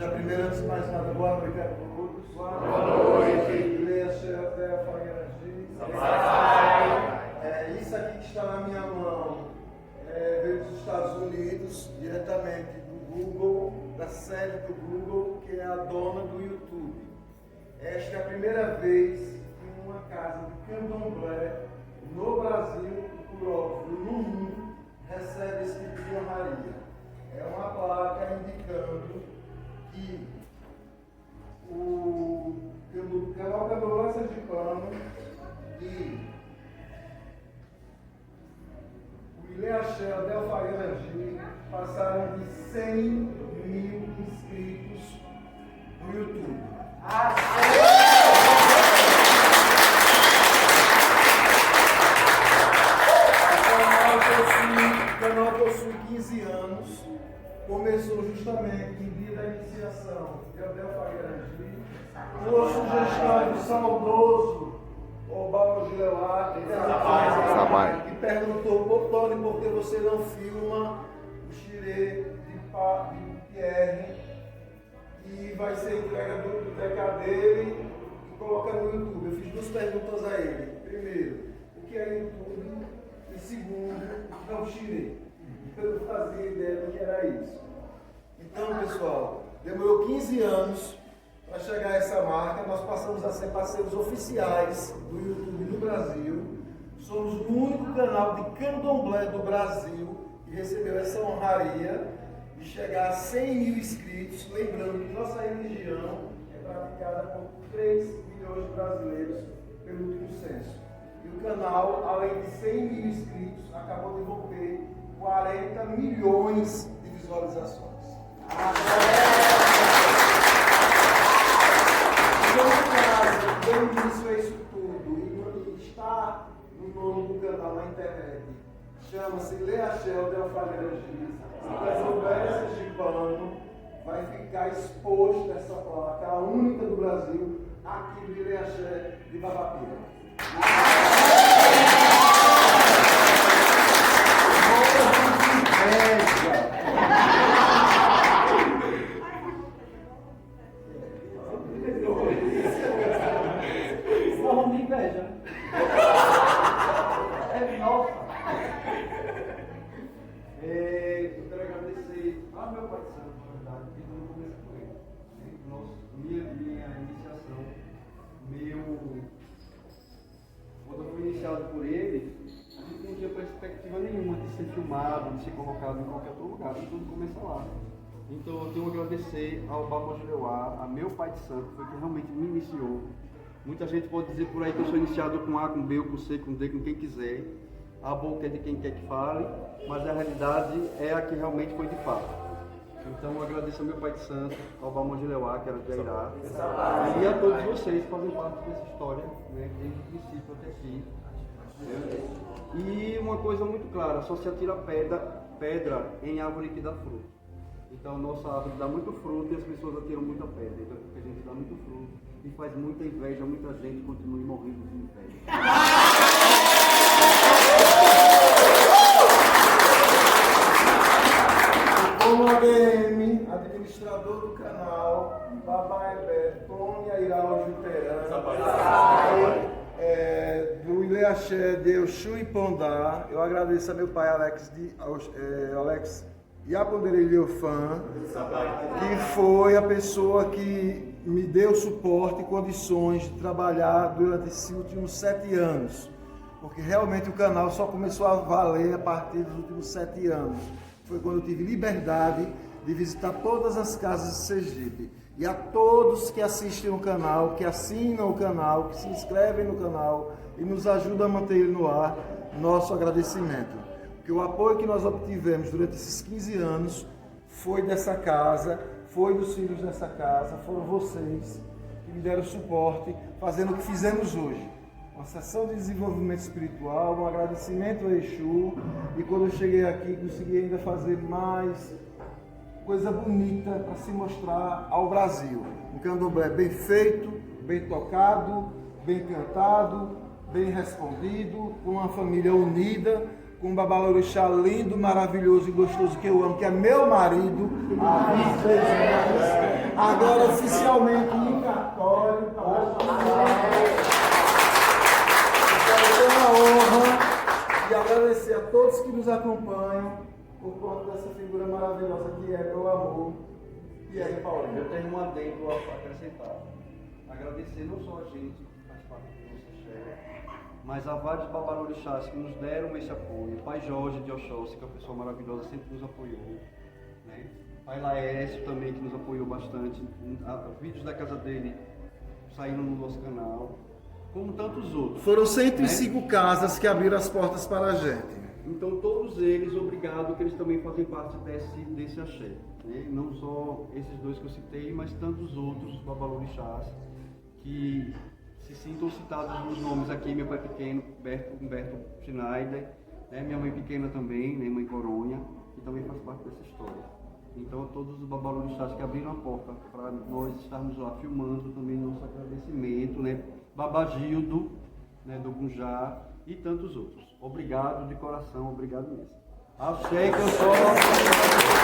Já primeiro, antes de mais nada, boa noite a todos. Boa noite. Igreja Del Fagrangi. Isso aqui que está na minha mão veio dos Estados Unidos, diretamente do Google, da sede do Google, que é a dona do YouTube. Esta é a primeira vez que uma casa de candomblé no Brasil, por óbvio, no mundo, recebe esse tipo de honraria. É uma placa indicando que o canal Candomblé Sergipano e o Ilê Axé Del Fagrangi passaram de 100 mil inscritos no YouTube. O canal possui 15 anos, começou justamente no dia da iniciação de Abel Fagrangi, por sugestão do saudoso Obama Gileuá, que perguntou: Tony, por que você não filma o xirê de Pierre, que vai ser entrega do DK dele e coloca no YouTube? Eu fiz duas perguntas a ele. Primeiro, o que é YouTube? E segundo, o que é o xirê? Eu não fazia ideia do que era isso. Então, pessoal, demorou 15 anos para chegar a essa marca. Nós passamos a ser parceiros oficiais do YouTube no Brasil. Somos o único canal de candomblé do Brasil que recebeu essa honraria de chegar a 100 mil inscritos. Lembrando que nossa religião é praticada por 3 milhões de brasileiros pelo último censo. E o canal, além de 100 mil inscritos, acabou de romper 40 milhões de visualizações. Deu início a isso tudo e está no nome do canal na internet. Chama-se Ilê Axé Del Fagrangi. O Candomblé Sergipano vai ficar exposto essa placa, a única do Brasil, aqui do Ilê Axé de Babapira. Eu quero agradecer ao meu pai de santo, na verdade, que tudo começou com ele. Minha iniciação, quando eu fui iniciado por ele, a gente não tinha perspectiva nenhuma de ser filmado, de ser colocado em qualquer outro lugar, e tudo começa lá. Então eu tenho que agradecer ao Baba Gileuá, a meu pai de santo, foi que realmente me iniciou. Muita gente pode dizer por aí que eu sou iniciado com A, com B, com C, com D, com quem quiser. A boca é de quem quer que fale, mas a realidade é a que realmente foi de fato. Então eu agradeço ao meu pai de santo, ao Baba Gileuá, que era de Jairá, e a todos vocês que fazem parte dessa história, né, desde o princípio até aqui. E uma coisa muito clara: só se atira pedra em árvore que dá fruto. Então nossa árvore dá muito fruto e as pessoas atiram muita pedra. Então porque a gente dá muito fruto e faz muita inveja, muita gente continua morrendo de inveja. Como ADM, administrador do canal, Babá Eber, Tony Airau Juterã, do Ilê Axé de Exu e Pondá, eu agradeço a meu pai Alex Yaponderei Leofan, que foi a pessoa que me deu suporte e condições de trabalhar durante esses últimos 7 anos. Porque realmente o canal só começou a valer a partir dos últimos 7 anos. Foi quando eu tive liberdade de visitar todas as casas de Sergipe. E a todos que assistem o canal, que assinam o canal, que se inscrevem no canal e nos ajudam a manter ele no ar, nosso agradecimento. Porque o apoio que nós obtivemos durante esses 15 anos foi dessa casa, foi dos filhos dessa casa, foram vocês que me deram suporte, fazendo o que fizemos hoje. Uma sessão de desenvolvimento espiritual, um agradecimento a Exu, e quando eu cheguei aqui consegui ainda fazer mais coisa bonita para se mostrar ao Brasil. Um candomblé bem feito, bem tocado, bem cantado, bem respondido, com uma família unida, com um babalorixá lindo, maravilhoso e gostoso que eu amo, que é meu marido há 26 anos. Agora oficialmente em cartório. Quero ter a honra de agradecer a todos que nos acompanham por conta dessa figura maravilhosa que é meu amor. E aí, Paulinho? Eu tenho um adendo a acrescentar. Agradecer não só a gente que faz parte do nosso chefe, mas a vários babalorixás que nos deram esse apoio. O Pai Jorge de Oxóssi, que é uma pessoa maravilhosa, sempre nos apoiou. Né? Pai Laércio também, que nos apoiou bastante. Vídeos da casa dele saíram no nosso canal, como tantos outros. Foram 105 né? casas que abriram as portas para a gente. Então todos eles, obrigado, que eles também fazem parte desse axé. Né? Não só esses dois que eu citei, mas tantos outros babalorixás que se sintam citados nos nomes aqui. Meu pai pequeno, Humberto Schneider, né? Minha mãe pequena também, né? Mãe Coronha, que também faz parte dessa história. Então, todos os babalorixás que abriram a porta para nós estarmos lá filmando também nosso agradecimento, né? Babagildo, né? Do Gunjá e tantos outros. Obrigado de coração, obrigado mesmo. Achei que eu sou...